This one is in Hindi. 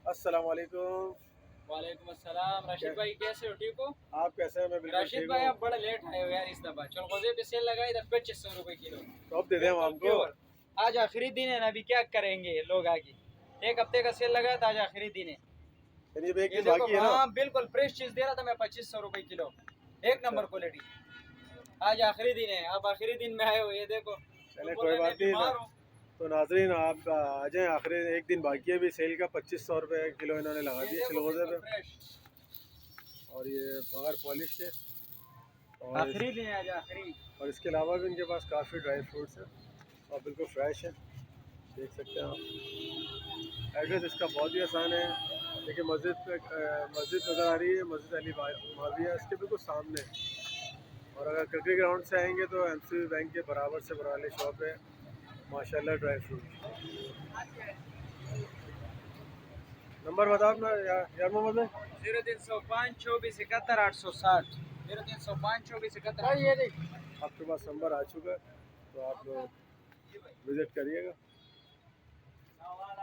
अस्सलाम वालेकुम। वालेकुम अस्सलाम। राशिद भाई कैसे हो? ठीक हो? आप कैसे हैं? मैं बिल्कुल राशिद ठीक भाई हूँ। आप बड़ा लेट आए हो यार इस दफा। चलगोजे पे सेल लगाई था 2500 रुपए किलो। तो अब दे दें हम बिल्कुल आपको। प्योर। आज आखिरी दिन है ना, अभी क्या करेंगे लोग आगे। एक हफ्ते का सेल लगाया था, आज आखिरी दिन है। यानी अब एक ये दिन देखो, बाकी है ना। हाँ बिल्कुल फ्रेश चीज दे रहा था मैं 2500 रुपए किलो। एक अच्छा, नंबर क्वालिटी। आज आखिरी दिन है, अब आखिरी दिन में आए हो, ये देखो तो चले बोल कोई रहे मैं बात नहीं ना। बीमार हूँ। तो नाजरीन आप आ जाएं, आखिरी एक दिन बाकी है अभी सेल का। 2500 रुपये किलो इन्होंने लगा ये दिए देखो चिलगोज़े बिल्कुल पे। फ्रेश। और ये बगैर पॉलिश के। और आखिरी दिन है आज आखिरी। इसके अलावा भी इनके पास काफ़ी ड्राई फ्रूट्स हैं और बिल्कुल फ्रेश है, देख सकते हैं आप। एड्रेस इसका बहुत ही आसान है। देखिए मस्जिद पे मस्जिद नज़र आ रही है, मस्जिद अली माविया इसके बिल्कुल सामने। और अगर क्रिकेट ग्राउंड से आएंगे तो एमसीबी बैंक के बराबर से बराबर शॉप है माशाल्लाह ड्राई फ्रूट। नंबर बताओ अपना यार मोहम्मद भाई। 0305 24 71 860। 0305 24 71 860। आपके पास नंबर आ चुका है, तो आप लोग विज़िट करिएगा।